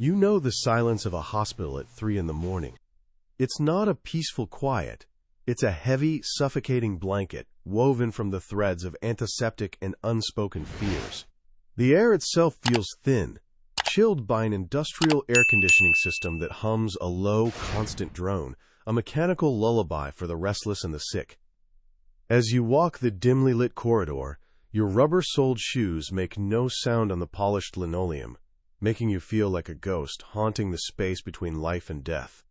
You know the silence of a hospital at 3 in the morning. It's not a peaceful quiet. It's a heavy, suffocating blanket woven from the threads of antiseptic and unspoken fears. The air itself feels thin, chilled by an industrial air conditioning system that hums a low, constant drone, a mechanical lullaby for the restless and the sick. As you walk the dimly lit corridor, your rubber-soled shoes make no sound on the polished linoleum, making you feel like a ghost haunting the space between life and death.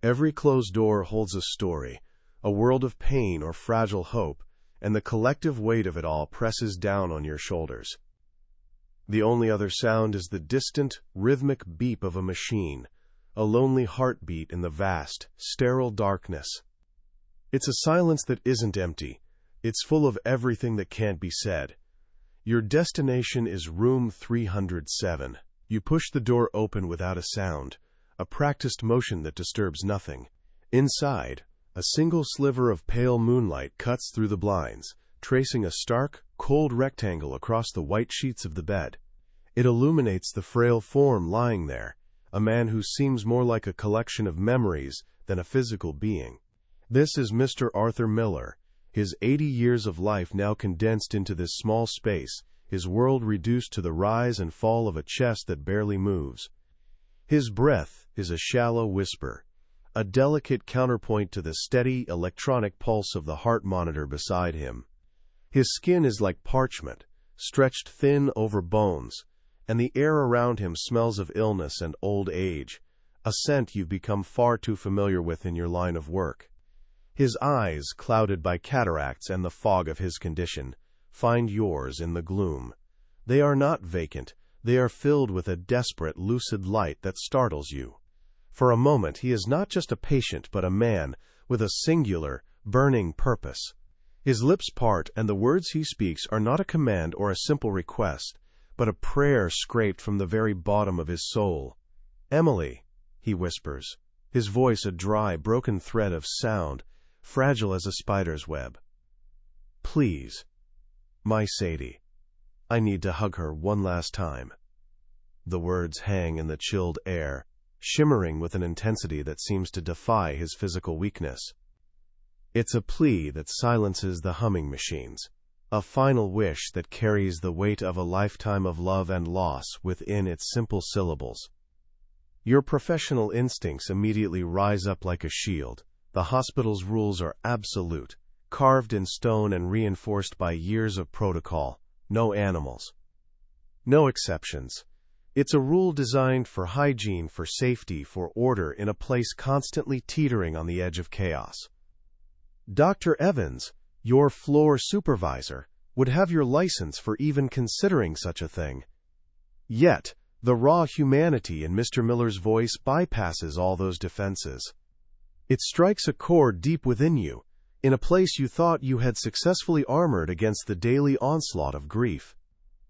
Every closed door holds a story, a world of pain or fragile hope, and the collective weight of it all presses down on your shoulders. The only other sound is the distant, rhythmic beep of a machine, a lonely heartbeat in the vast, sterile darkness. It's a silence that isn't empty. It's full of everything that can't be said. Your destination is room 307. You push the door open without a sound, a practiced motion that disturbs nothing. Inside, a single sliver of pale moonlight cuts through the blinds, tracing a stark, cold rectangle across the white sheets of the bed. It illuminates the frail form lying there, a man who seems more like a collection of memories than a physical being. This is Mr. Arthur Miller, his 80 years of life now condensed into this small space, his world reduced to the rise and fall of a chest that barely moves. His breath is a shallow whisper, a delicate counterpoint to the steady electronic pulse of the heart monitor beside him. His skin is like parchment, stretched thin over bones, and the air around him smells of illness and old age, a scent you've become far too familiar with in your line of work. His eyes, clouded by cataracts and the fog of his condition, find yours in the gloom. They are not vacant. They are filled with a desperate, lucid light that startles you. For a moment, he is not just a patient, but a man with a singular, burning purpose. His lips part, and the words he speaks are not a command or a simple request, but a prayer scraped from the very bottom of his soul. "Emily," he whispers, his voice a dry, broken thread of sound, fragile as a spider's web. "Please, my Sadie. I need to hug her one last time." The words hang in the chilled air, shimmering with an intensity that seems to defy his physical weakness. It's a plea that silences the humming machines, a final wish that carries the weight of a lifetime of love and loss within its simple syllables. Your professional instincts immediately rise up like a shield. The hospital's rules are absolute, carved in stone and reinforced by years of protocol. No animals. No exceptions. It's a rule designed for hygiene, for safety, for order in a place constantly teetering on the edge of chaos. Dr. Evans, your floor supervisor, would have your license for even considering such a thing. Yet, the raw humanity in Mr. Miller's voice bypasses all those defenses. It strikes a chord deep within you, in a place you thought you had successfully armored against the daily onslaught of grief.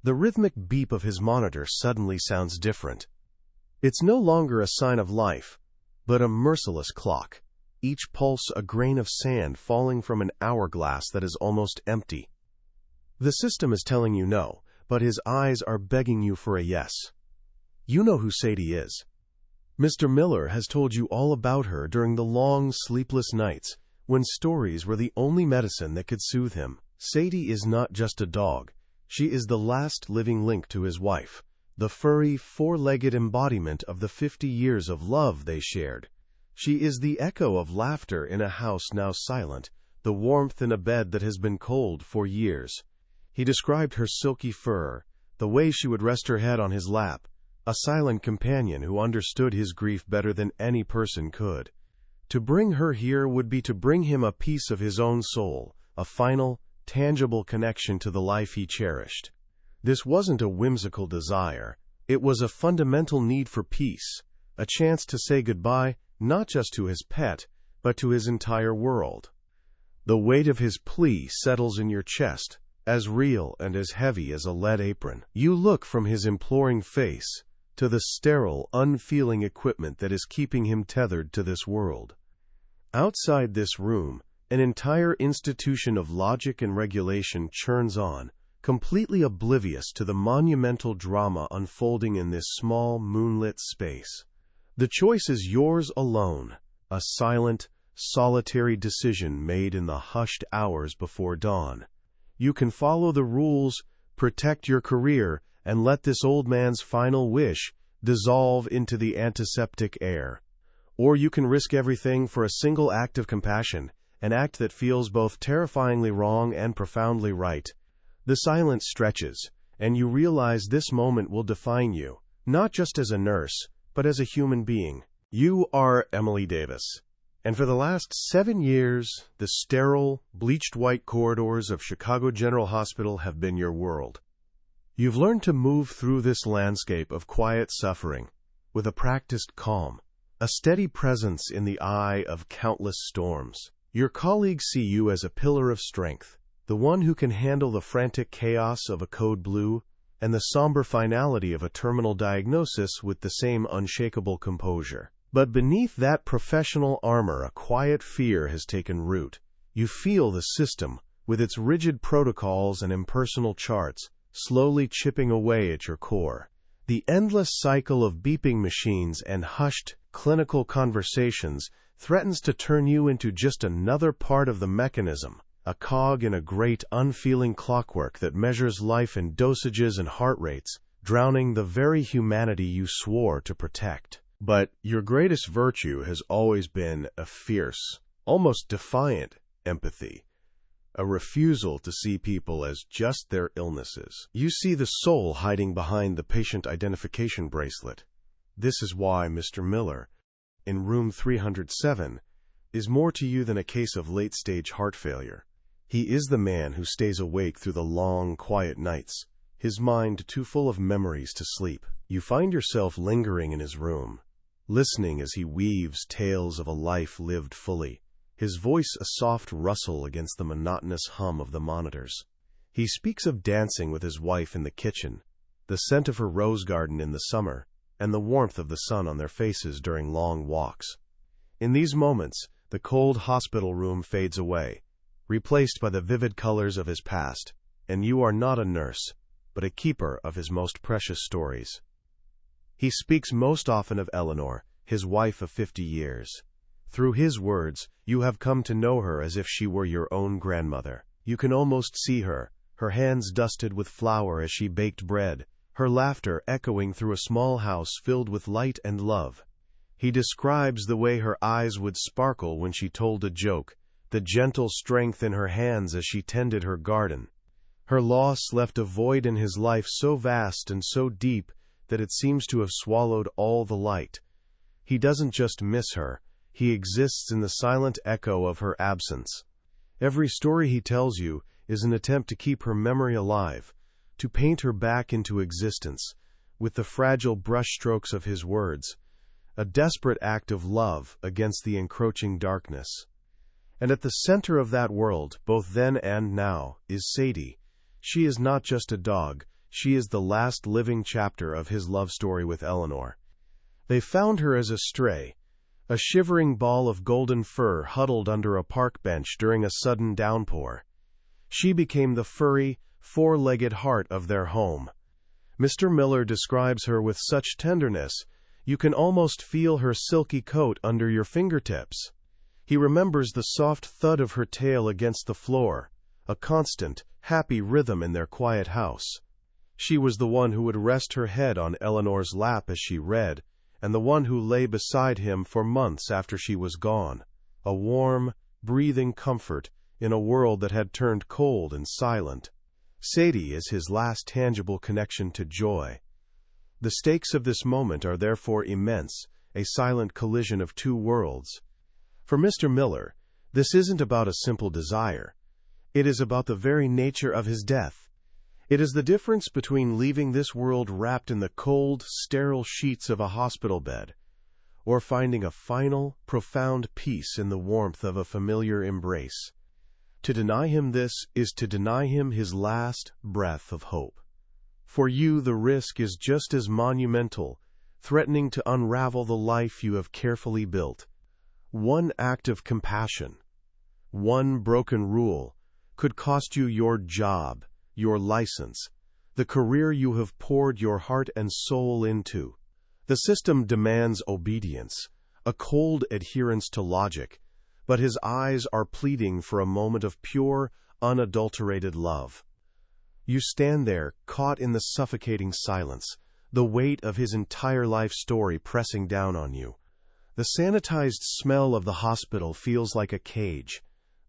The rhythmic beep of his monitor suddenly sounds different. It's no longer a sign of life, but a merciless clock, each pulse a grain of sand falling from an hourglass that is almost empty. The system is telling you no, but his eyes are begging you for a yes. You know who Sadie is. Mr. Miller has told you all about her during the long, sleepless nights, when stories were the only medicine that could soothe him. Sadie is not just a dog. She is the last living link to his wife, the furry, four-legged embodiment of the 50 years of love they shared. She is the echo of laughter in a house now silent, the warmth in a bed that has been cold for years. He described her silky fur, the way she would rest her head on his lap, a silent companion who understood his grief better than any person could. To bring her here would be to bring him a piece of his own soul, a final, tangible connection to the life he cherished. This wasn't a whimsical desire. It was a fundamental need for peace, a chance to say goodbye not just to his pet, but to his entire world. The weight of his plea settles in your chest, as real and as heavy as a lead apron. You look from his imploring face to the sterile, unfeeling equipment that is keeping him tethered to this world. Outside this room, an entire institution of logic and regulation churns on, completely oblivious to the monumental drama unfolding in this small, moonlit space. The choice is yours alone, a silent, solitary decision made in the hushed hours before dawn. You can follow the rules, protect your career, and let this old man's final wish dissolve into the antiseptic air. Or you can risk everything for a single act of compassion, an act that feels both terrifyingly wrong and profoundly right. The silence stretches, and you realize this moment will define you, not just as a nurse, but as a human being. You are Emily Davis. And for the last 7 years, the sterile, bleached white corridors of Chicago General Hospital have been your world. You've learned to move through this landscape of quiet suffering with a practiced calm, a steady presence in the eye of countless storms. Your colleagues see you as a pillar of strength, the one who can handle the frantic chaos of a code blue and the somber finality of a terminal diagnosis with the same unshakable composure. But beneath that professional armor, a quiet fear has taken root. You feel the system, with its rigid protocols and impersonal charts, slowly chipping away at your core. The endless cycle of beeping machines and hushed, clinical conversations threatens to turn you into just another part of the mechanism, a cog in a great, unfeeling clockwork that measures life in dosages and heart rates, drowning the very humanity you swore to protect. But your greatest virtue has always been a fierce, almost defiant empathy, a refusal to see people as just their illnesses. You see the soul hiding behind the patient identification bracelet. This is why Mr. Miller, in room 307, is more to you than a case of late-stage heart failure. He is the man who stays awake through the long, quiet nights, his mind too full of memories to sleep. You find yourself lingering in his room, listening as he weaves tales of a life lived fully, his voice a soft rustle against the monotonous hum of the monitors. He speaks of dancing with his wife in the kitchen, the scent of her rose garden in the summer, and the warmth of the sun on their faces during long walks. In these moments, the cold hospital room fades away, replaced by the vivid colors of his past, and you are not a nurse, but a keeper of his most precious stories. He speaks most often of Eleanor, his wife of 50 years. Through his words, you have come to know her as if she were your own grandmother. You can almost see her, her hands dusted with flour as she baked bread, her laughter echoing through a small house filled with light and love. He describes the way her eyes would sparkle when she told a joke, the gentle strength in her hands as she tended her garden. Her loss left a void in his life so vast and so deep that it seems to have swallowed all the light. He doesn't just miss her, he exists in the silent echo of her absence. Every story he tells you is an attempt to keep her memory alive, to paint her back into existence, with the fragile brushstrokes of his words, a desperate act of love against the encroaching darkness. And at the center of that world, both then and now, is Sadie. She is not just a dog, she is the last living chapter of his love story with Eleanor. They found her as a stray, a shivering ball of golden fur huddled under a park bench during a sudden downpour. She became the furry, four-legged heart of their home. Mr. Miller describes her with such tenderness, you can almost feel her silky coat under your fingertips. He remembers the soft thud of her tail against the floor, a constant, happy rhythm in their quiet house. She was the one who would rest her head on Eleanor's lap as she read, and the one who lay beside him for months after she was gone, a warm, breathing comfort in a world that had turned cold and silent. Sadie is his last tangible connection to joy. The stakes of this moment are therefore immense, a silent collision of two worlds. For Mr. Miller, this isn't about a simple desire. It is about the very nature of his death. It is the difference between leaving this world wrapped in the cold, sterile sheets of a hospital bed, or finding a final, profound peace in the warmth of a familiar embrace. To deny him this is to deny him his last breath of hope. For you, the risk is just as monumental, threatening to unravel the life you have carefully built. One act of compassion, one broken rule, could cost you your job, your license, the career you have poured your heart and soul into. The system demands obedience, a cold adherence to logic, but his eyes are pleading for a moment of pure, unadulterated love. You stand there, caught in the suffocating silence, the weight of his entire life story pressing down on you. The sanitized smell of the hospital feels like a cage,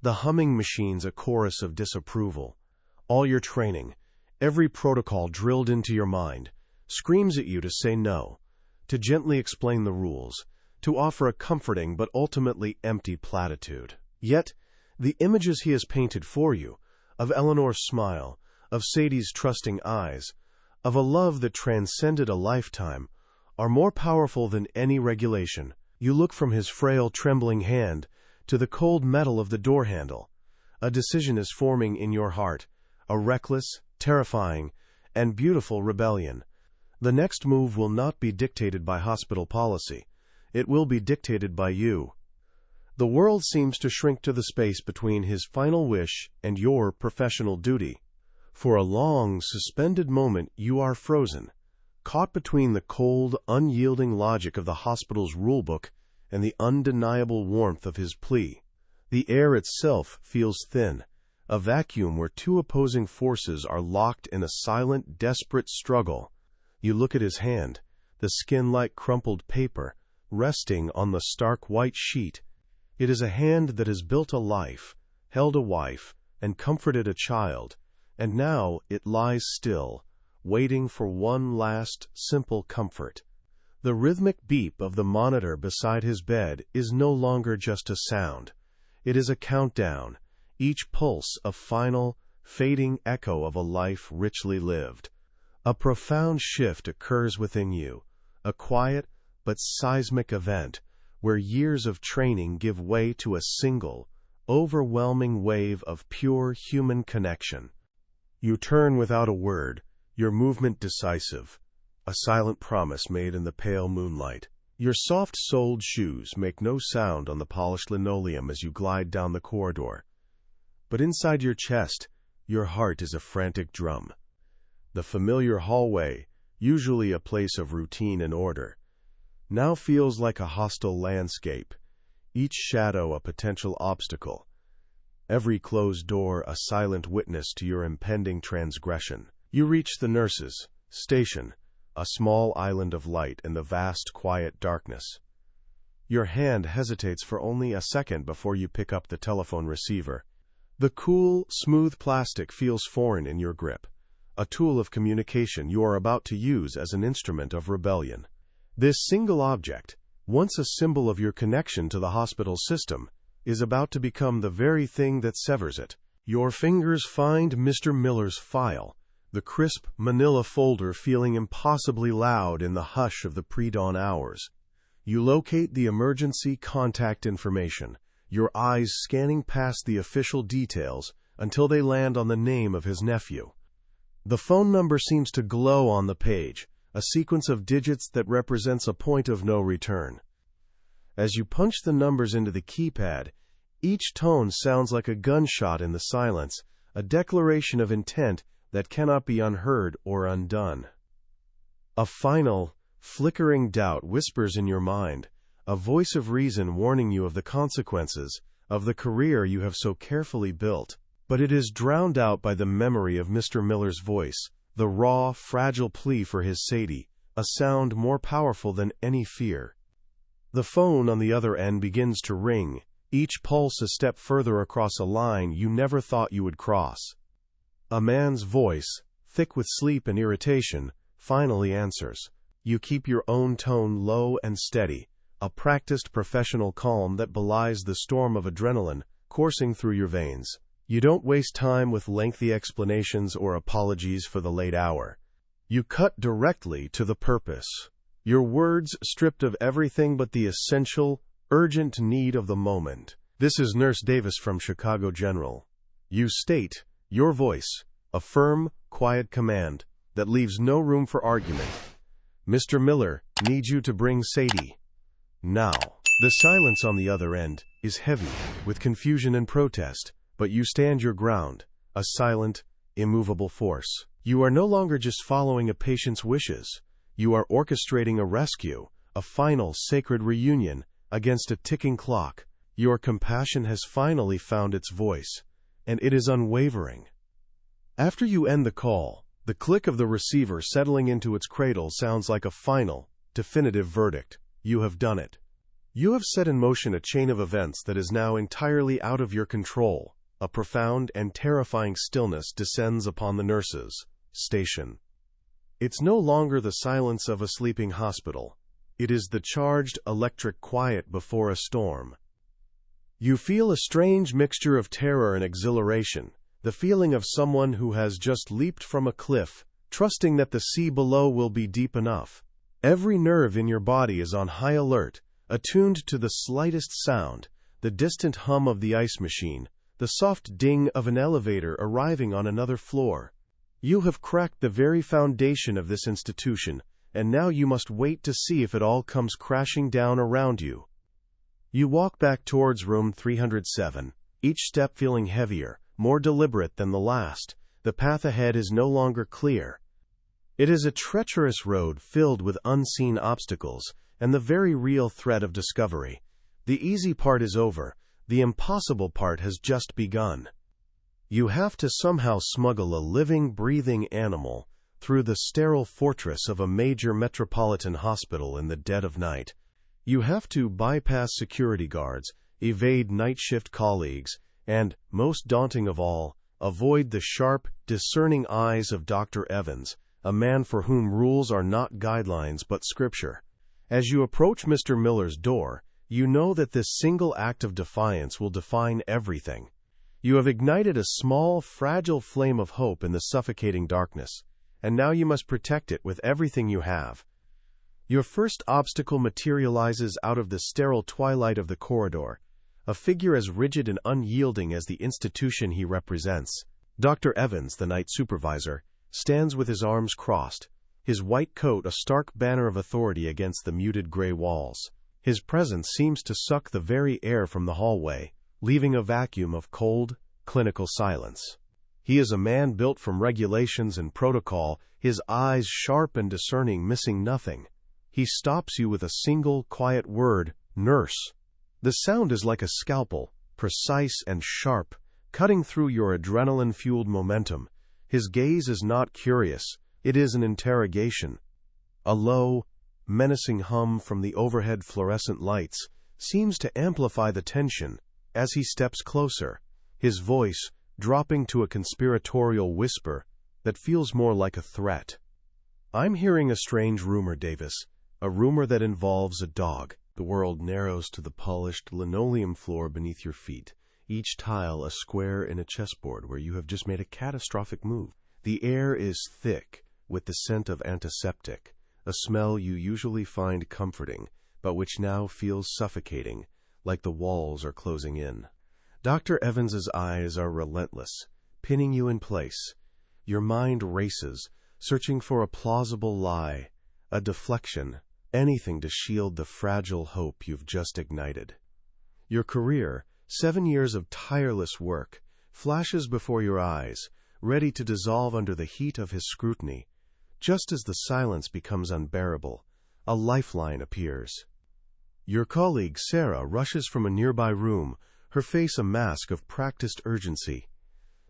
the humming machines a chorus of disapproval. All your training, every protocol drilled into your mind, screams at you to say no, to gently explain the rules, to offer a comforting but ultimately empty platitude. Yet, the images he has painted for you, of Eleanor's smile, of Sadie's trusting eyes, of a love that transcended a lifetime, are more powerful than any regulation. You look from his frail, trembling hand to the cold metal of the door handle. A decision is forming in your heart, a reckless, terrifying, and beautiful rebellion. The next move will not be dictated by hospital policy. It will be dictated by you. The world seems to shrink to the space between his final wish and your professional duty. For a long, suspended moment, you are frozen, caught between the cold, unyielding logic of the hospital's rulebook and the undeniable warmth of his plea. The air itself feels thin, a vacuum where two opposing forces are locked in a silent, desperate struggle. You look at his hand, the skin like crumpled paper, resting on the stark white sheet. It is a hand that has built a life, held a wife, and comforted a child, and now it lies still, waiting for one last, simple comfort. The rhythmic beep of the monitor beside his bed is no longer just a sound. It is a countdown, each pulse a final, fading echo of a life richly lived. A profound shift occurs within you, a quiet but seismic event, where years of training give way to a single, overwhelming wave of pure human connection. You turn without a word, your movement decisive, a silent promise made in the pale moonlight. Your soft-soled shoes make no sound on the polished linoleum as you glide down the corridor. But inside your chest, your heart is a frantic drum. The familiar hallway, usually a place of routine and order, now feels like a hostile landscape, each shadow a potential obstacle, every closed door a silent witness to your impending transgression. You reach the nurses' station, a small island of light in the vast, quiet darkness. Your hand hesitates for only a second before you pick up the telephone receiver. The cool, smooth plastic feels foreign in your grip, a tool of communication you are about to use as an instrument of rebellion. This single object, once a symbol of your connection to the hospital system, is about to become the very thing that severs it. Your fingers find Mr. Miller's file, the crisp manila folder feeling impossibly loud in the hush of the pre-dawn hours. You locate the emergency contact information, your eyes scanning past the official details until they land on the name of his nephew. The phone number seems to glow on the page, a sequence of digits that represents a point of no return. As you punch the numbers into the keypad, each tone sounds like a gunshot in the silence, a declaration of intent that cannot be unheard or undone. A final, flickering doubt whispers in your mind, a voice of reason warning you of the consequences of the career you have so carefully built. But it is drowned out by the memory of Mr. Miller's voice, the raw, fragile plea for his Sadie, a sound more powerful than any fear. The phone on the other end begins to ring, each pulse a step further across a line you never thought you would cross. A man's voice, thick with sleep and irritation, finally answers. You keep your own tone low and steady, a practiced professional calm that belies the storm of adrenaline coursing through your veins. You don't waste time with lengthy explanations or apologies for the late hour. You cut directly to the purpose, your words stripped of everything but the essential, urgent need of the moment. This is Nurse Davis from Chicago General. You state, your voice, a firm, quiet command that leaves no room for argument. Mr. Miller needs you to bring Sadie. Now. The silence on the other end is heavy with confusion and protest, but you stand your ground, a silent, immovable force. You are no longer just following a patient's wishes. You are orchestrating a rescue, a final sacred reunion against a ticking clock. Your compassion has finally found its voice, and it is unwavering. After you end the call, the click of the receiver settling into its cradle sounds like a final, definitive verdict. You have done it. You have set in motion a chain of events that is now entirely out of your control. A profound and terrifying stillness descends upon the nurses' station. It's no longer the silence of a sleeping hospital. It is the charged electric quiet before a storm. You feel a strange mixture of terror and exhilaration, the feeling of someone who has just leaped from a cliff, trusting that the sea below will be deep enough. Every nerve in your body is on high alert, attuned to the slightest sound, the distant hum of the ice machine, the soft ding of an elevator arriving on another floor. You have cracked the very foundation of this institution, and now you must wait to see if it all comes crashing down around you. You walk back towards room 307, each step feeling heavier, more deliberate than the last. The path ahead is no longer clear. It is a treacherous road filled with unseen obstacles, and the very real threat of discovery. The easy part is over. The impossible part has just begun. You have to somehow smuggle a living, breathing animal through the sterile fortress of a major metropolitan hospital in the dead of night. You have to bypass security guards, evade night shift colleagues, and, most daunting of all, avoid the sharp, discerning eyes of Dr. Evans, a man for whom rules are not guidelines but scripture. As you approach Mr. Miller's door, you know that this single act of defiance will define everything. You have ignited a small, fragile flame of hope in the suffocating darkness, and now you must protect it with everything you have. Your first obstacle materializes out of the sterile twilight of the corridor, a figure as rigid and unyielding as the institution he represents. Dr. Evans, the night supervisor, stands with his arms crossed, his white coat a stark banner of authority against the muted gray walls. His presence seems to suck the very air from the hallway, leaving a vacuum of cold, clinical silence. He is a man built from regulations and protocol, his eyes sharp and discerning, missing nothing. He stops you with a single, quiet word, "Nurse." The sound is like a scalpel, precise and sharp, cutting through your adrenaline-fueled momentum. His gaze is not curious, it is an interrogation. A low, menacing hum from the overhead fluorescent lights seems to amplify the tension as he steps closer, his voice dropping to a conspiratorial whisper that feels more like a threat. "I'm hearing a strange rumor, Davis, a rumor that involves a dog." The world narrows to the polished linoleum floor beneath your feet, each tile a square in a chessboard where you have just made a catastrophic move. The air is thick with the scent of antiseptic, a smell you usually find comforting, but which now feels suffocating, like the walls are closing in. Dr. Evans's eyes are relentless, pinning you in place. Your mind races, searching for a plausible lie, a deflection, anything to shield the fragile hope you've just ignited. Your career, 7 years of tireless work, flashes before your eyes, ready to dissolve under the heat of his scrutiny. Just as the silence becomes unbearable, a lifeline appears. Your colleague, Sarah, rushes from a nearby room, her face a mask of practiced urgency.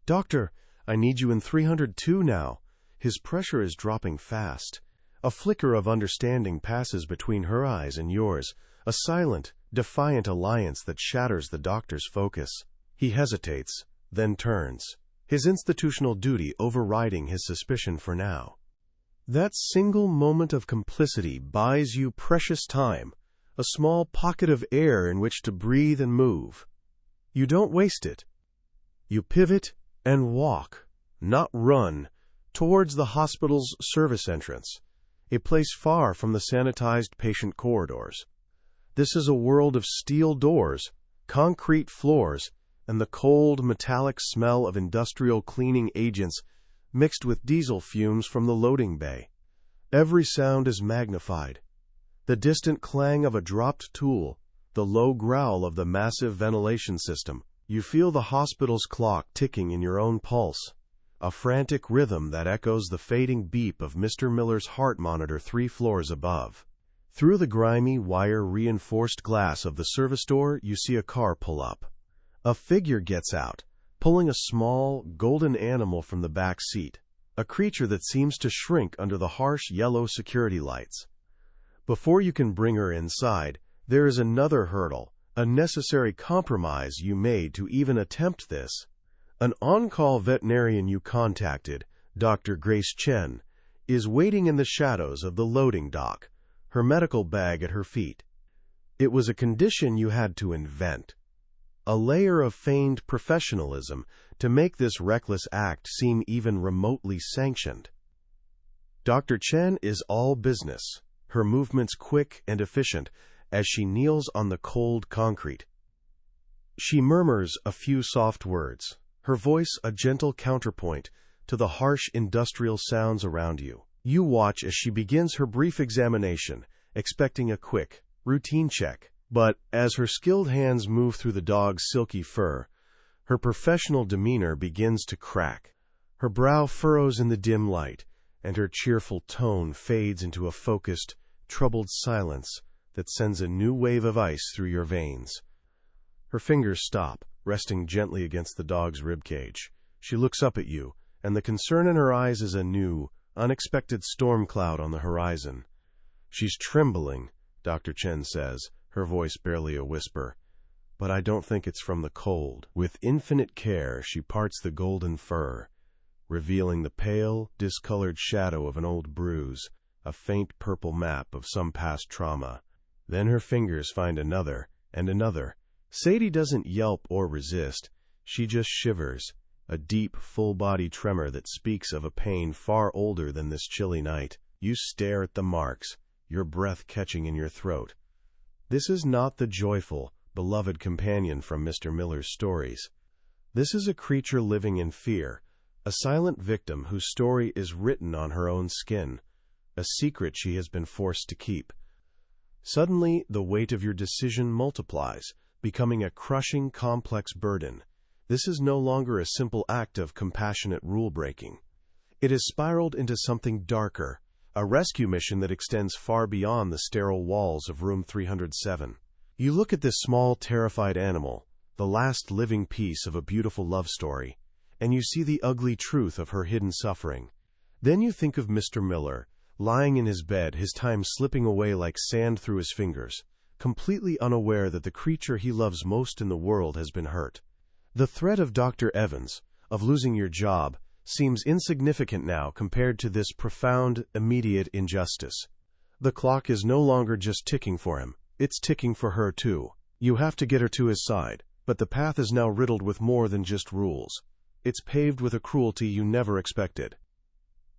"Doctor, I need you in 302 now." His pressure is dropping fast. A flicker of understanding passes between her eyes and yours, a silent, defiant alliance that shatters the doctor's focus. He hesitates, then turns, his institutional duty overriding his suspicion for now. That single moment of complicity buys you precious time, a small pocket of air in which to breathe and move. You don't waste it. You pivot and walk, not run, towards the hospital's service entrance, a place far from the sanitized patient corridors. This is a world of steel doors, concrete floors, and the cold, metallic smell of industrial cleaning agents mixed with diesel fumes from the loading bay. Every sound is magnified. The distant clang of a dropped tool, the low growl of the massive ventilation system. You feel the hospital's clock ticking in your own pulse. a frantic rhythm that echoes the fading beep of Mr. Miller's heart monitor 3 floors above. Through the grimy, wire-reinforced glass of the service door, you see a car pull up. A figure gets out, pulling a small, golden animal from the back seat, a creature that seems to shrink under the harsh yellow security lights. Before you can bring her inside, there is another hurdle, a necessary compromise you made to even attempt this. An on-call veterinarian you contacted, Dr. Grace Chen, is waiting in the shadows of the loading dock, her medical bag at her feet. It was a condition you had to invent. A layer of feigned professionalism to make this reckless act seem even remotely sanctioned. Dr. Chen is all business, her movements quick and efficient as she kneels on the cold concrete. She murmurs a few soft words, her voice a gentle counterpoint to the harsh industrial sounds around you. You watch as she begins her brief examination, expecting a quick, routine check. But as her skilled hands move through the dog's silky fur, her professional demeanor begins to crack. Her brow furrows in the dim light, and her cheerful tone fades into a focused, troubled silence that sends a new wave of ice through your veins. Her fingers stop, resting gently against the dog's ribcage. She looks up at you, and the concern in her eyes is a new, unexpected storm cloud on the horizon. She's trembling, Dr. Chen says, her voice barely a whisper. But I don't think it's from the cold. With infinite care, she parts the golden fur, revealing the pale, discolored shadow of an old bruise, a faint purple map of some past trauma. Then her fingers find another, and another. Sadie doesn't yelp or resist. She just shivers, a deep, full-body tremor that speaks of a pain far older than this chilly night. You stare at the marks, your breath catching in your throat. This is not the joyful, beloved companion from Mr. Miller's stories. This is a creature living in fear, a silent victim whose story is written on her own skin, a secret she has been forced to keep. Suddenly, the weight of your decision multiplies, becoming a crushing, complex burden. This is no longer a simple act of compassionate rule-breaking. It has spiraled into something darker, a rescue mission that extends far beyond the sterile walls of room 307. You look at this small, terrified animal, the last living piece of a beautiful love story, and you see the ugly truth of her hidden suffering. Then you think of Mr. Miller, lying in his bed, his time slipping away like sand through his fingers, completely unaware that the creature he loves most in the world has been hurt. The threat of Dr. Evans, of losing your job, seems insignificant now compared to this profound, immediate injustice. The clock is no longer just ticking for him, it's ticking for her too. You have to get her to his side, but the path is now riddled with more than just rules. It's paved with a cruelty you never expected.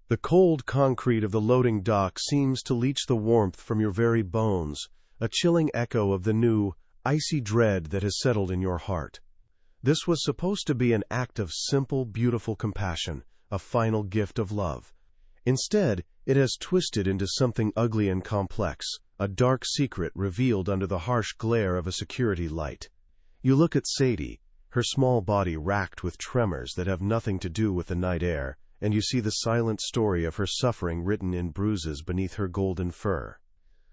The cold concrete of the loading dock seems to leach the warmth from your very bones, a chilling echo of the new, icy dread that has settled in your heart. This was supposed to be an act of simple, beautiful compassion, a final gift of love. Instead, it has twisted into something ugly and complex, a dark secret revealed under the harsh glare of a security light. You look at Sadie, her small body racked with tremors that have nothing to do with the night air, and you see the silent story of her suffering written in bruises beneath her golden fur.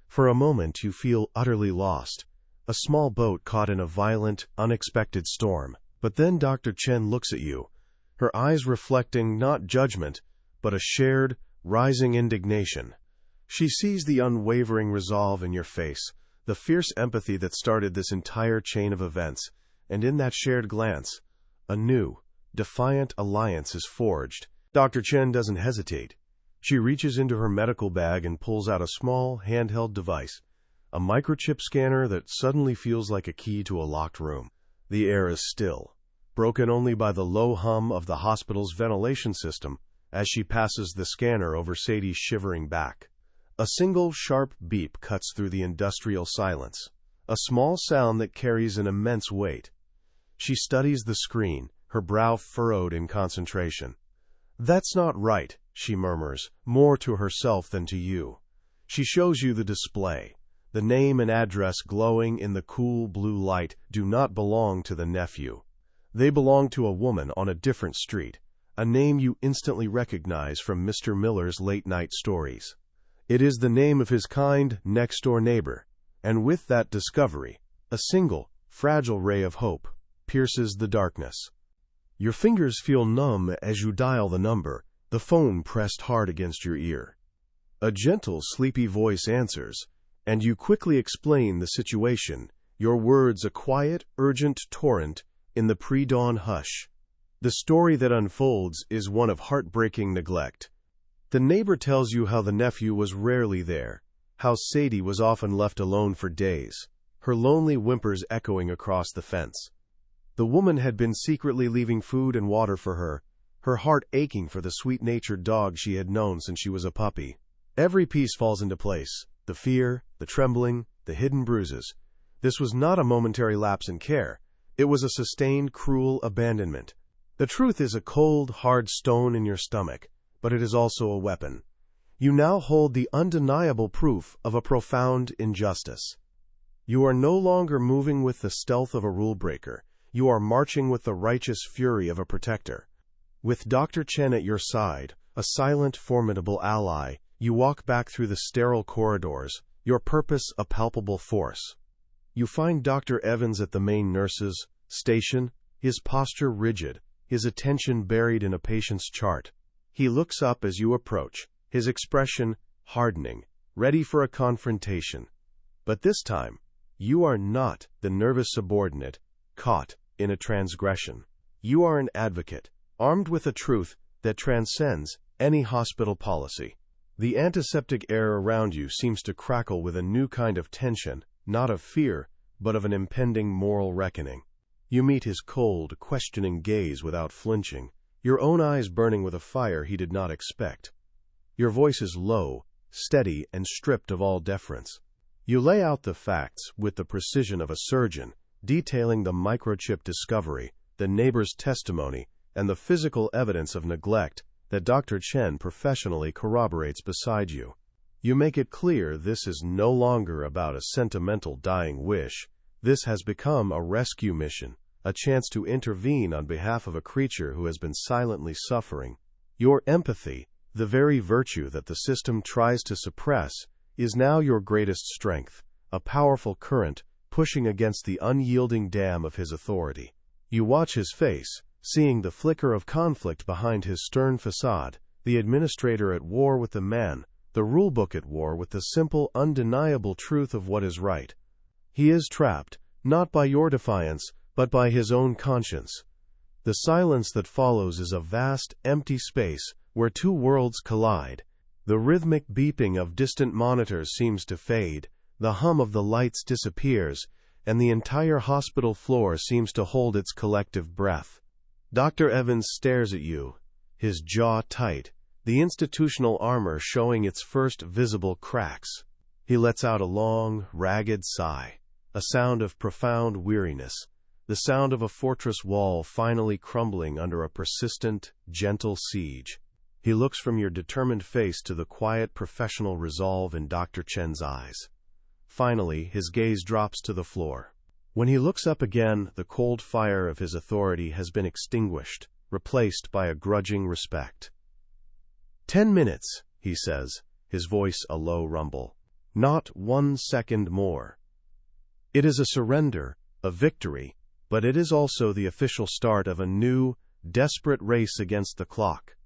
For a moment you feel utterly lost, a small boat caught in a violent, unexpected storm. But then Dr. Chen looks at you, her eyes reflecting not judgment, but a shared, rising indignation. She sees the unwavering resolve in your face, the fierce empathy that started this entire chain of events, and in that shared glance, a new, defiant alliance is forged. Dr. Chen doesn't hesitate. She reaches into her medical bag and pulls out a small, handheld device, a microchip scanner that suddenly feels like a key to a locked room. The air is still, broken only by the low hum of the hospital's ventilation system as she passes the scanner over Sadie's shivering back. A single sharp beep cuts through the industrial silence, a small sound that carries an immense weight. She studies the screen, her brow furrowed in concentration. "That's not right," she murmurs, more to herself than to you. She shows you the display. The name and address glowing in the cool blue light do not belong to the nephew. They belong to a woman on a different street, a name you instantly recognize from Mr. Miller's late-night stories. It is the name of his kind, next-door neighbor, and with that discovery, a single, fragile ray of hope pierces the darkness. Your fingers feel numb as you dial the number, the phone pressed hard against your ear. A gentle, sleepy voice answers, and you quickly explain the situation, your words a quiet, urgent torrent in the pre-dawn hush. The story that unfolds is one of heartbreaking neglect. The neighbor tells you how the nephew was rarely there, how Sadie was often left alone for days, her lonely whimpers echoing across the fence. The woman had been secretly leaving food and water for her heart aching for the sweet-natured dog she had known since she was a puppy. Every piece falls into place, the fear, the trembling, the hidden bruises. This was not a momentary lapse in care. It was a sustained, cruel abandonment. The truth is a cold, hard stone in your stomach, but it is also a weapon. You now hold the undeniable proof of a profound injustice. You are no longer moving with the stealth of a rule breaker. You are marching with the righteous fury of a protector. With Dr. Chen at your side, a silent, formidable ally, you walk back through the sterile corridors, your purpose a palpable force. You find Dr. Evans at the main nurse's station, his posture rigid, his attention buried in a patient's chart. He looks up as you approach, his expression hardening, ready for a confrontation. But this time, you are not the nervous subordinate, caught in a transgression. You are an advocate, armed with a truth that transcends any hospital policy. The antiseptic air around you seems to crackle with a new kind of tension, not of fear, but of an impending moral reckoning. You meet his cold, questioning gaze without flinching, your own eyes burning with a fire he did not expect. Your voice is low, steady, and stripped of all deference. You lay out the facts with the precision of a surgeon, detailing the microchip discovery, the neighbor's testimony, and the physical evidence of neglect that Dr. Chen professionally corroborates beside you. You make it clear this is no longer about a sentimental dying wish. This has become a rescue mission, a chance to intervene on behalf of a creature who has been silently suffering. Your empathy, the very virtue that the system tries to suppress, is now your greatest strength, a powerful current pushing against the unyielding dam of his authority. You watch his face, seeing the flicker of conflict behind his stern facade, the administrator at war with the man, the rulebook at war with the simple, undeniable truth of what is right. He is trapped, not by your defiance, but by his own conscience. The silence that follows is a vast, empty space where two worlds collide. The rhythmic beeping of distant monitors seems to fade, the hum of the lights disappears, and the entire hospital floor seems to hold its collective breath. Dr. Evans stares at you, his jaw tight, the institutional armor showing its first visible cracks. He lets out a long, ragged sigh, a sound of profound weariness, the sound of a fortress wall finally crumbling under a persistent, gentle siege. He looks from your determined face to the quiet professional resolve in Dr. Chen's eyes. Finally, his gaze drops to the floor. When he looks up again, the cold fire of his authority has been extinguished, replaced by a grudging respect. 10 minutes, he says, his voice a low rumble. Not 1 second more. It is a surrender, a victory, but it is also the official start of a new, desperate race against the clock.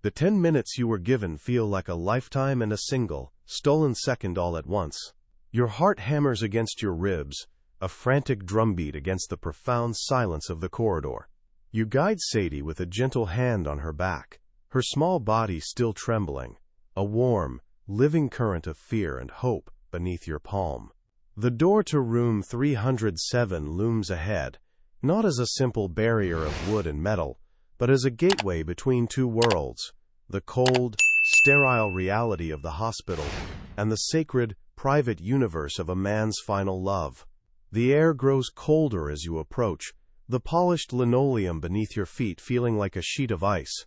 The 10 minutes you were given feel like a lifetime and a single, stolen second all at once. Your heart hammers against your ribs, a frantic drumbeat against the profound silence of the corridor. You guide Sadie with a gentle hand on her back, her small body still trembling, a warm, living current of fear and hope beneath your palm. The door to room 307 looms ahead, not as a simple barrier of wood and metal, but as a gateway between two worlds, the cold, sterile reality of the hospital and the sacred, private universe of a man's final love. The air grows colder as you approach, the polished linoleum beneath your feet feeling like a sheet of ice.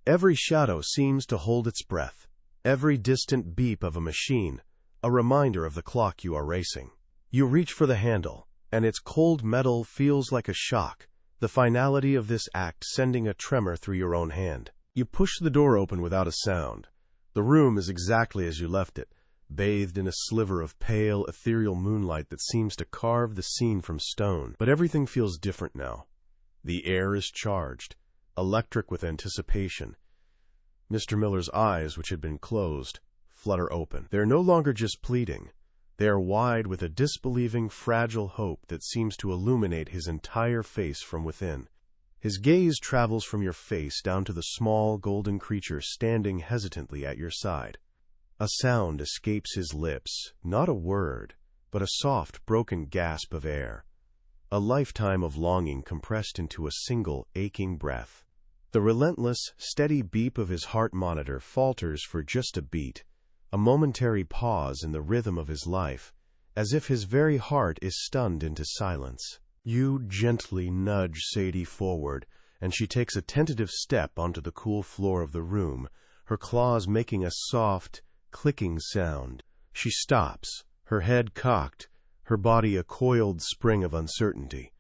Every shadow seems to hold its breath, every distant beep of a machine, a reminder of the clock you are racing. You reach for the handle, and its cold metal feels like a shock, the finality of this act sending a tremor through your own hand. You push the door open without a sound. The room is exactly as you left it, bathed in a sliver of pale, ethereal moonlight that seems to carve the scene from stone. But everything feels different now. The air is charged, electric with anticipation. Mr. Miller's eyes, which had been closed, flutter open. They are no longer just pleading. They are wide with a disbelieving, fragile hope that seems to illuminate his entire face from within. His gaze travels from your face down to the small, golden creature standing hesitantly at your side. A sound escapes his lips, not a word, but a soft, broken gasp of air. A lifetime of longing compressed into a single, aching breath. The relentless, steady beep of his heart monitor falters for just a beat, a momentary pause in the rhythm of his life, as if his very heart is stunned into silence. You gently nudge Sadie forward, and she takes a tentative step onto the cool floor of the room, her claws making a soft, clicking sound. She stops, her head cocked, her body a coiled spring of uncertainty.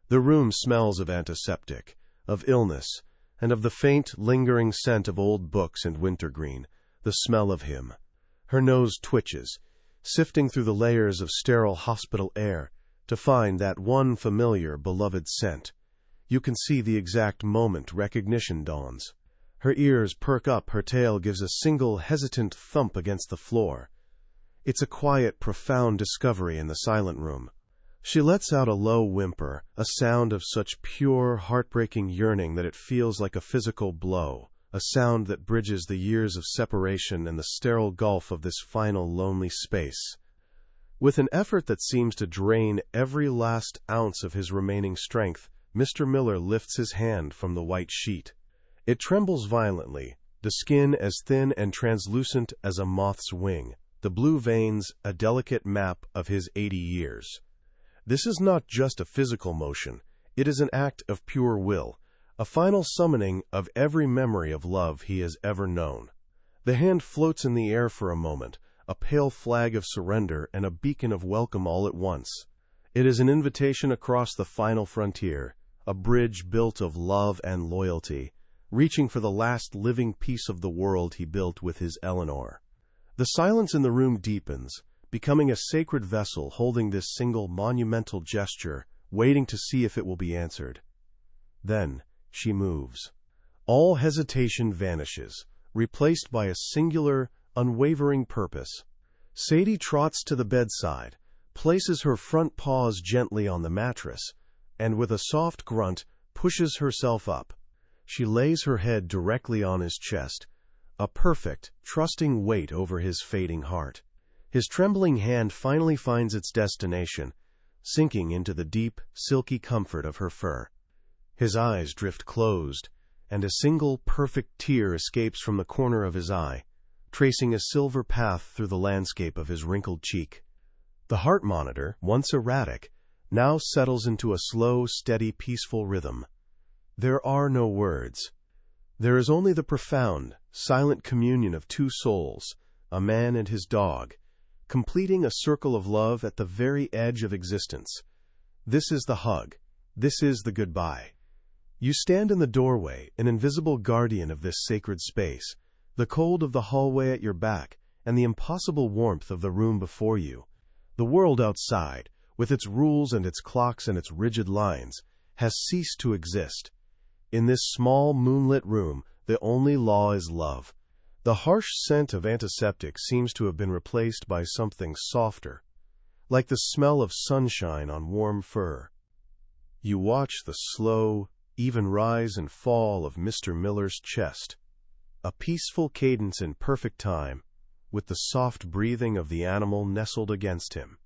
The room smells of antiseptic, of illness, and of the faint, lingering scent of old books and wintergreen, the smell of him. Her nose twitches, sifting through the layers of sterile hospital air to find that one familiar, beloved scent. You can see the exact moment recognition dawns. Her ears perk up, her tail gives a single hesitant thump against the floor. It's a quiet, profound discovery in the silent room. She lets out a low whimper, a sound of such pure, heartbreaking yearning that it feels like a physical blow, a sound that bridges the years of separation and the sterile gulf of this final lonely space. With an effort that seems to drain every last ounce of his remaining strength, Mr. Miller lifts his hand from the white sheet. It trembles violently, the skin as thin and translucent as a moth's wing, the blue veins a delicate map of his 80 years. This is not just a physical motion, it is an act of pure will, a final summoning of every memory of love he has ever known. The hand floats in the air for a moment, a pale flag of surrender and a beacon of welcome all at once. It is an invitation across the final frontier, a bridge built of love and loyalty, reaching for the last living piece of the world he built with his Eleanor. The silence in the room deepens, becoming a sacred vessel holding this single monumental gesture, waiting to see if it will be answered. Then she moves. All hesitation vanishes, replaced by a singular, unwavering purpose. Sadie trots to the bedside, places her front paws gently on the mattress, and with a soft grunt, pushes herself up. She lays her head directly on his chest, a perfect, trusting weight over his fading heart. His trembling hand finally finds its destination, sinking into the deep, silky comfort of her fur. His eyes drift closed, and a single, perfect tear escapes from the corner of his eye, tracing a silver path through the landscape of his wrinkled cheek. The heart monitor, once erratic, now settles into a slow, steady, peaceful rhythm. There are no words. There is only the profound, silent communion of two souls, a man and his dog, completing a circle of love at the very edge of existence. This is the hug. This is the goodbye. You stand in the doorway, an invisible guardian of this sacred space, the cold of the hallway at your back, and the impossible warmth of the room before you. The world outside, with its rules and its clocks and its rigid lines, has ceased to exist. In this small, moonlit room, the only law is love. The harsh scent of antiseptic seems to have been replaced by something softer, like the smell of sunshine on warm fur. You watch the slow, even rise and fall of Mr. Miller's chest, a peaceful cadence in perfect time, with the soft breathing of the animal nestled against him.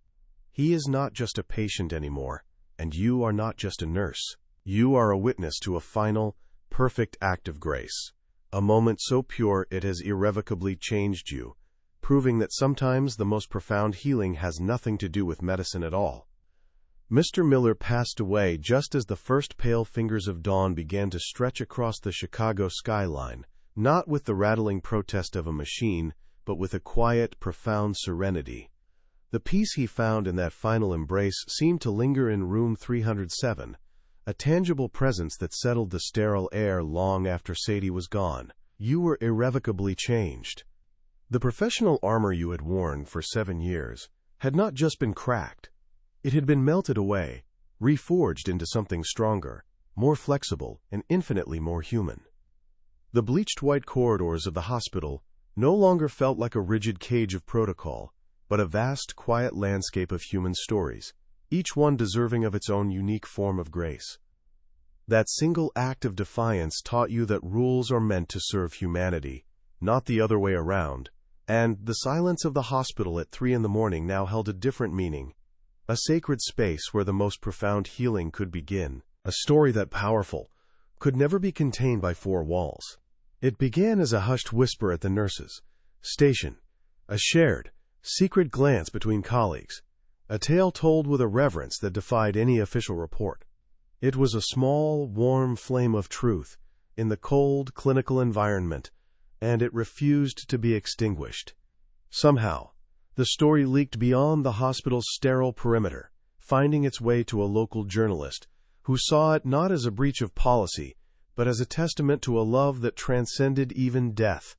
He is not just a patient anymore, and you are not just a nurse. You are a witness to a final, perfect act of grace, a moment so pure it has irrevocably changed you, proving that sometimes the most profound healing has nothing to do with medicine at all. Mr. Miller passed away just as the first pale fingers of dawn began to stretch across the Chicago skyline, not with the rattling protest of a machine, but with a quiet, profound serenity. The peace he found in that final embrace seemed to linger in room 307, a tangible presence that settled the sterile air long after Sadie was gone. You were irrevocably changed. The professional armor you had worn for 7 years had not just been cracked. It had been melted away, reforged into something stronger, more flexible, and infinitely more human. The bleached white corridors of the hospital no longer felt like a rigid cage of protocol, but a vast, quiet landscape of human stories, each one deserving of its own unique form of grace. That single act of defiance taught you that rules are meant to serve humanity, not the other way around, and the silence of the hospital at 3 a.m. now held a different meaning, a sacred space where the most profound healing could begin, a story that powerful could never be contained by 4 walls. It began as a hushed whisper at the nurses' station, a shared, secret glance between colleagues, a tale told with a reverence that defied any official report. It was a small, warm flame of truth in the cold, clinical environment, and it refused to be extinguished. Somehow, the story leaked beyond the hospital's sterile perimeter, finding its way to a local journalist who saw it not as a breach of policy, but as a testament to a love that transcended even death.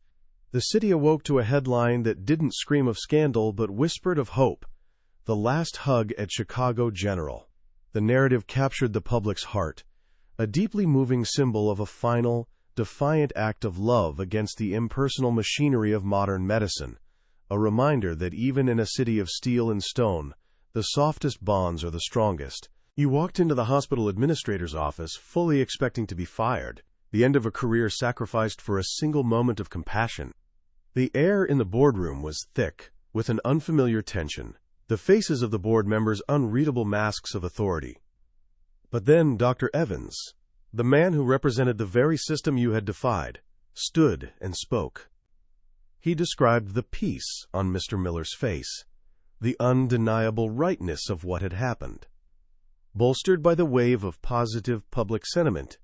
The city awoke to a headline that didn't scream of scandal but whispered of hope: "The last hug at Chicago General." The narrative captured the public's heart, a deeply moving symbol of a final, defiant act of love against the impersonal machinery of modern medicine, a reminder that even in a city of steel and stone, the softest bonds are the strongest. You walked into the hospital administrator's office fully expecting to be fired, the end of a career sacrificed for a single moment of compassion. The air in the boardroom was thick, with an unfamiliar tension, the faces of the board members unreadable masks of authority. But then Dr. Evans, the man who represented the very system you had defied, stood and spoke. He described the peace on Mr. Miller's face, the undeniable rightness of what had happened. Bolstered by the wave of positive public sentiment,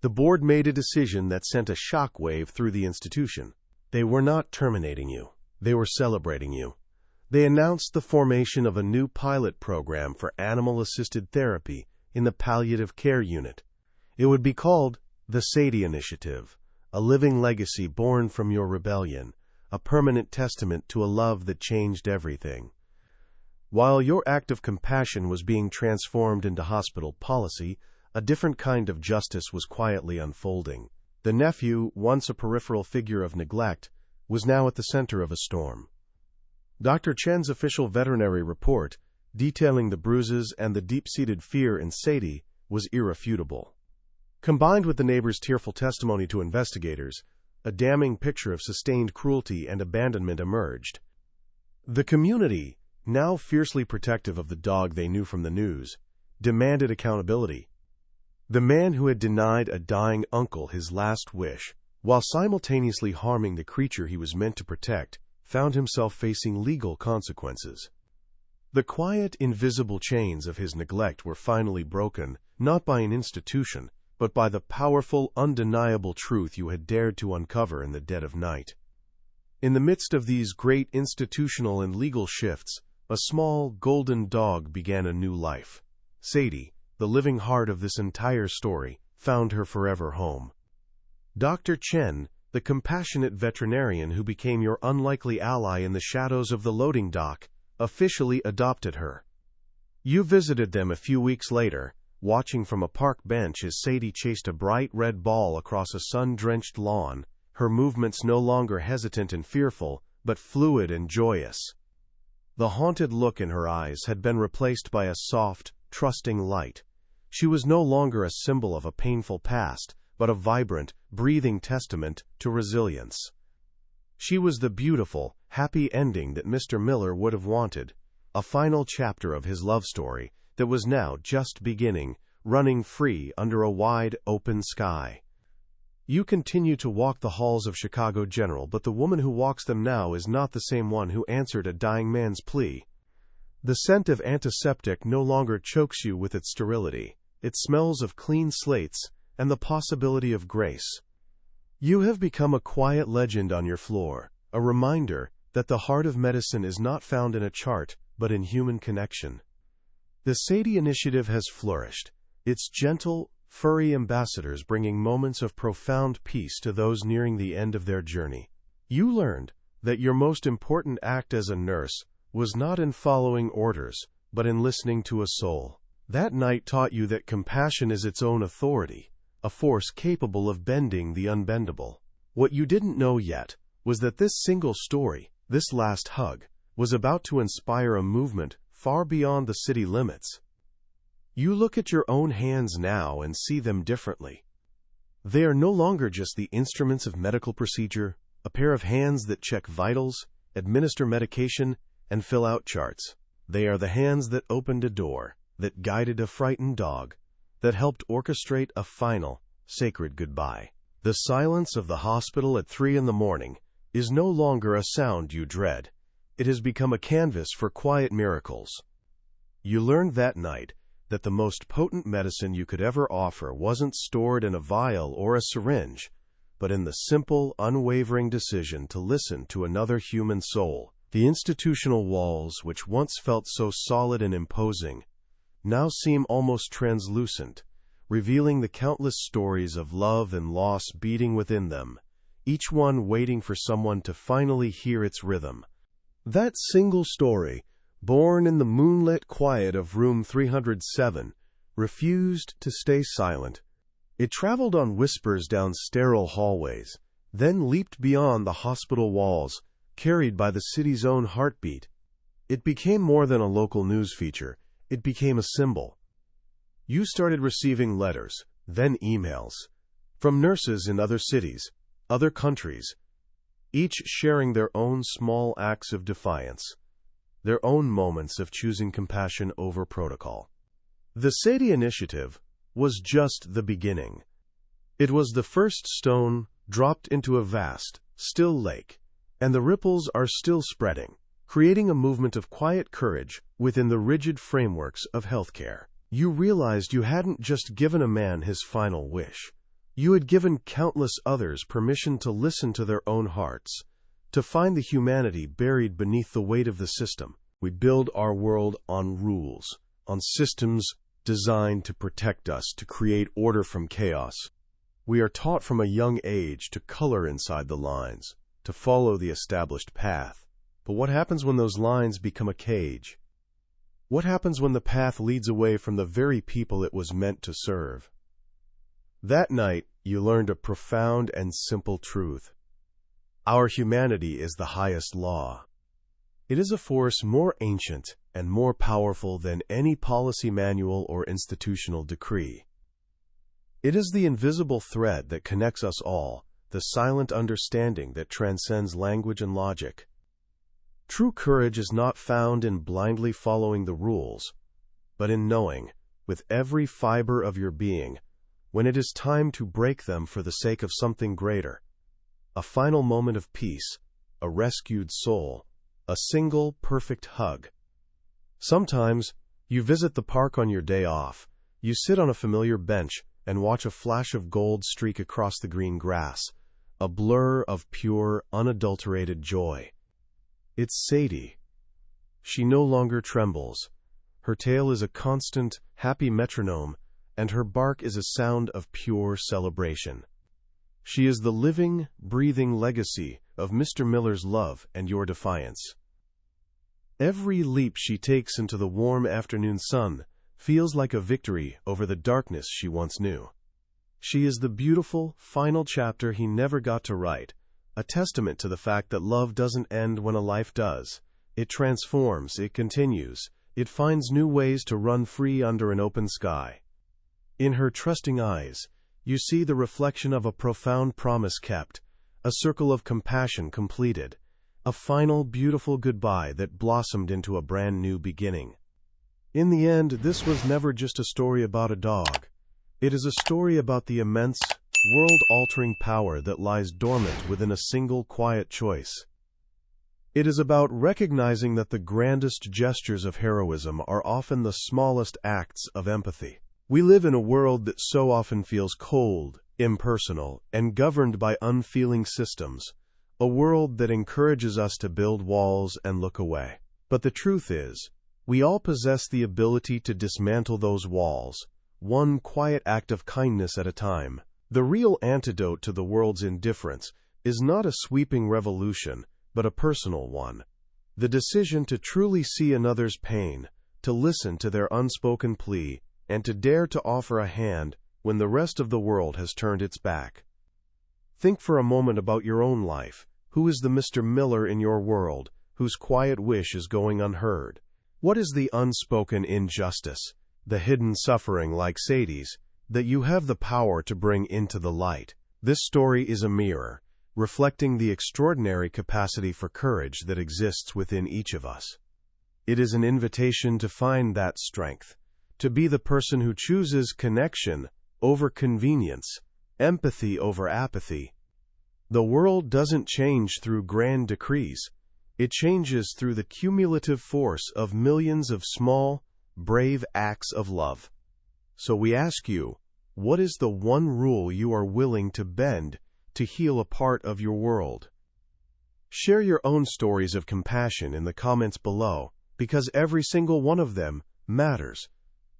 the board made a decision that sent a shock wave through the institution. They were not terminating you. They were celebrating you. They announced the formation of a new pilot program for animal-assisted therapy in the palliative care unit. It would be called the Sadie Initiative, a living legacy born from your rebellion, a permanent testament to a love that changed everything. While your act of compassion was being transformed into hospital policy, a different kind of justice was quietly unfolding. The nephew, once a peripheral figure of neglect, was now at the center of a storm. Dr. Chen's official veterinary report, detailing the bruises and the deep-seated fear in Sadie, was irrefutable. Combined with the neighbor's tearful testimony to investigators, a damning picture of sustained cruelty and abandonment emerged. The community, now fiercely protective of the dog they knew from the news, demanded accountability. The man who had denied a dying uncle his last wish, while simultaneously harming the creature he was meant to protect, found himself facing legal consequences. The quiet, invisible chains of his neglect were finally broken, not by an institution, but by the powerful, undeniable truth you had dared to uncover in the dead of night. In the midst of these great institutional and legal shifts, a small, golden dog began a new life. Sadie, the living heart of this entire story, found her forever home. Dr. Chen, the compassionate veterinarian who became your unlikely ally in the shadows of the loading dock, officially adopted her. You visited them a few weeks later, watching from a park bench as Sadie chased a bright red ball across a sun-drenched lawn, her movements no longer hesitant and fearful, but fluid and joyous. The haunted look in her eyes had been replaced by a soft, trusting light. She was no longer a symbol of a painful past, but a vibrant, breathing testament to resilience. She was the beautiful, happy ending that Mr. Miller would have wanted, a final chapter of his love story that was now just beginning, running free under a wide, open sky. You continue to walk the halls of Chicago General, but the woman who walks them now is not the same one who answered a dying man's plea. The scent of antiseptic no longer chokes you with its sterility. It smells of clean slates and the possibility of grace. You have become a quiet legend on your floor, a reminder that the heart of medicine is not found in a chart, but in human connection. The Sadie Initiative has flourished, its gentle, furry ambassadors bringing moments of profound peace to those nearing the end of their journey. You learned that your most important act as a nurse was not in following orders, but in listening to a soul. That night taught you that compassion is its own authority, a force capable of bending the unbendable. What you didn't know yet was that this single story, this last hug, was about to inspire a movement far beyond the city limits. You look at your own hands now and see them differently. They are no longer just the instruments of medical procedure, a pair of hands that check vitals, administer medication, and fill out charts. They are the hands that opened a door, that guided a frightened dog, that helped orchestrate a final, sacred goodbye. The silence of the hospital at 3 a.m. is no longer a sound you dread. It has become a canvas for quiet miracles. You learned that night that the most potent medicine you could ever offer wasn't stored in a vial or a syringe, but in the simple, unwavering decision to listen to another human soul. The institutional walls, which once felt so solid and imposing, now seem almost translucent, revealing the countless stories of love and loss beating within them, each one waiting for someone to finally hear its rhythm. That single story, born in the moonlit quiet of room 307, refused to stay silent. It traveled on whispers down sterile hallways, then leaped beyond the hospital walls, carried by the city's own heartbeat. It became more than a local news feature. It became a symbol. You started receiving letters, then emails, from nurses in other cities, other countries, each sharing their own small acts of defiance, their own moments of choosing compassion over protocol. The Sadie Initiative was just the beginning. It was the first stone dropped into a vast, still lake, and the ripples are still spreading, creating a movement of quiet courage within the rigid frameworks of healthcare. You realized you hadn't just given a man his final wish. You had given countless others permission to listen to their own hearts, to find the humanity buried beneath the weight of the system. We build our world on rules, on systems designed to protect us, to create order from chaos. We are taught from a young age to color inside the lines, to follow the established path. But what happens when those lines become a cage? What happens when the path leads away from the very people it was meant to serve? That night, you learned a profound and simple truth. Our humanity is the highest law. It is a force more ancient and more powerful than any policy manual or institutional decree. It is the invisible thread that connects us all, the silent understanding that transcends language and logic. True courage is not found in blindly following the rules, but in knowing, with every fiber of your being, when it is time to break them for the sake of something greater. A final moment of peace, a rescued soul, a single perfect hug. Sometimes, you visit the park on your day off. You sit on a familiar bench and watch a flash of gold streak across the green grass, a blur of pure, unadulterated joy. It's Sadie. She no longer trembles. Her tail is a constant, happy metronome, and her bark is a sound of pure celebration. She is the living, breathing legacy of Mr. Miller's love and your defiance. Every leap she takes into the warm afternoon sun feels like a victory over the darkness she once knew. She is the beautiful, final chapter he never got to write, a testament to the fact that love doesn't end when a life does. It transforms, it continues, it finds new ways to run free under an open sky. In her trusting eyes, you see the reflection of a profound promise kept, a circle of compassion completed, a final beautiful goodbye that blossomed into a brand new beginning. In the end, this was never just a story about a dog. It is a story about the immense, world-altering power that lies dormant within a single quiet choice. It is about recognizing that the grandest gestures of heroism are often the smallest acts of empathy. We live in a world that so often feels cold, impersonal, and governed by unfeeling systems, a world that encourages us to build walls and look away. But the truth is, we all possess the ability to dismantle those walls, one quiet act of kindness at a time. The real antidote to the world's indifference is not a sweeping revolution, but a personal one. The decision to truly see another's pain, to listen to their unspoken plea, and to dare to offer a hand when the rest of the world has turned its back. Think for a moment about your own life. Who is the Mr. Miller in your world, whose quiet wish is going unheard? What is the unspoken injustice, the hidden suffering like Sadie's, that you have the power to bring into the light? This story is a mirror, reflecting the extraordinary capacity for courage that exists within each of us. It is an invitation to find that strength, to be the person who chooses connection over convenience, empathy over apathy. The world doesn't change through grand decrees. It changes through the cumulative force of millions of small, brave acts of love. So we ask you, what is the one rule you are willing to bend to heal a part of your world? Share your own stories of compassion in the comments below, because every single one of them matters.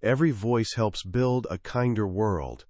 Every voice helps build a kinder world.